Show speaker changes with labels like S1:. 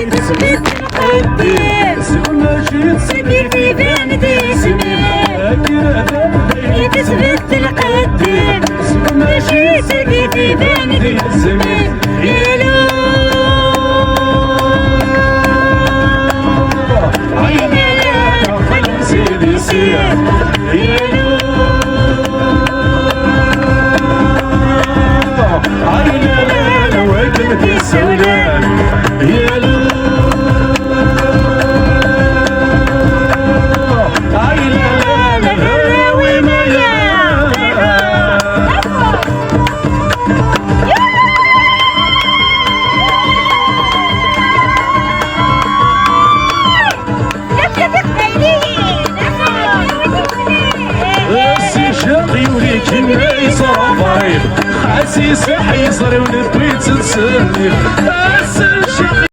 S1: تثبت القديم سيدي باندي تثبت القديم ماشي سيدي باندي يلو عينا خلي سيدي سير يلو عينا وقلبي سولان يلو حسيس حيصر ونبيت نسلي